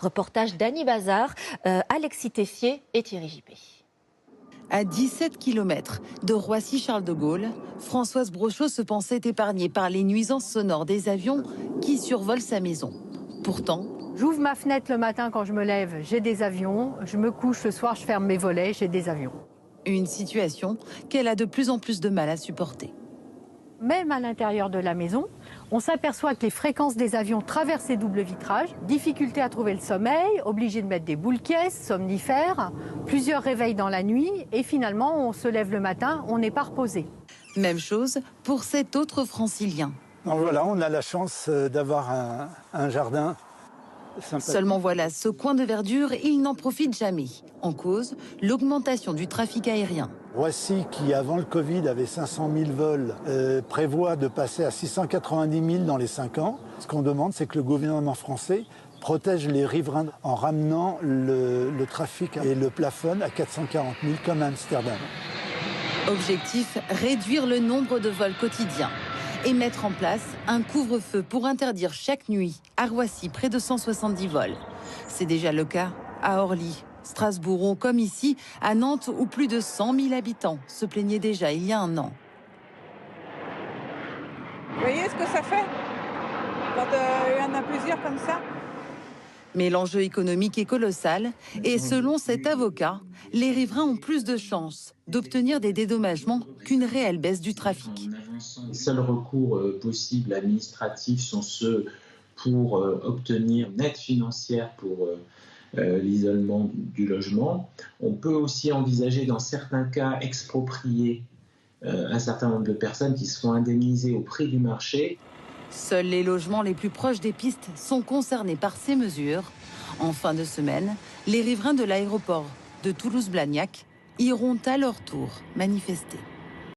Reportage d'Annie Bazar, Alexis Tessier et Thierry Gippé. À 17 km de Roissy-Charles de Gaulle, Françoise Brochot se pensait épargnée par les nuisances sonores des avions qui survolent sa maison. Pourtant, j'ouvre ma fenêtre le matin quand je me lève, j'ai des avions. Je me couche le soir, je ferme mes volets, j'ai des avions. une situation qu'elle a de plus en plus de mal à supporter. Même à l'intérieur de la maison, on s'aperçoit que les fréquences des avions traversent ces doubles vitrages. Difficulté à trouver le sommeil, obligé de mettre des boules caisses, somnifères, plusieurs réveils dans la nuit et finalement on se lève le matin, on n'est pas reposé. Même chose pour cet autre francilien. Donc voilà, on a la chance d'avoir un jardin sympathique. Seulement voilà, ce coin de verdure, il n'en profite jamais. En cause, l'augmentation du trafic aérien. Roissy, qui avant le Covid avait 500 000 vols, prévoit de passer à 690 000 dans les 5 ans. Ce qu'on demande, c'est que le gouvernement français protège les riverains en ramenant le trafic et le plafonne à 440 000 comme à Amsterdam. Objectif, réduire le nombre de vols quotidiens et mettre en place un couvre-feu pour interdire chaque nuit à Roissy près de 170 vols. C'est déjà le cas à Orly, Strasbourg ou comme ici à Nantes où plus de 100 000 habitants se plaignaient déjà il y a un an. Vous voyez ce que ça fait quand il y en a plusieurs comme ça? Mais l'enjeu économique est colossal et selon cet avocat, les riverains ont plus de chances d'obtenir des dédommagements qu'une réelle baisse du trafic. Les seuls recours possibles administratifs sont ceux pour obtenir une aide financière pour l'isolement du logement. On peut aussi envisager dans certains cas exproprier un certain nombre de personnes qui seront indemnisées au prix du marché. Seuls les logements les plus proches des pistes sont concernés par ces mesures. En fin de semaine, les riverains de l'aéroport de Toulouse-Blagnac iront à leur tour manifester.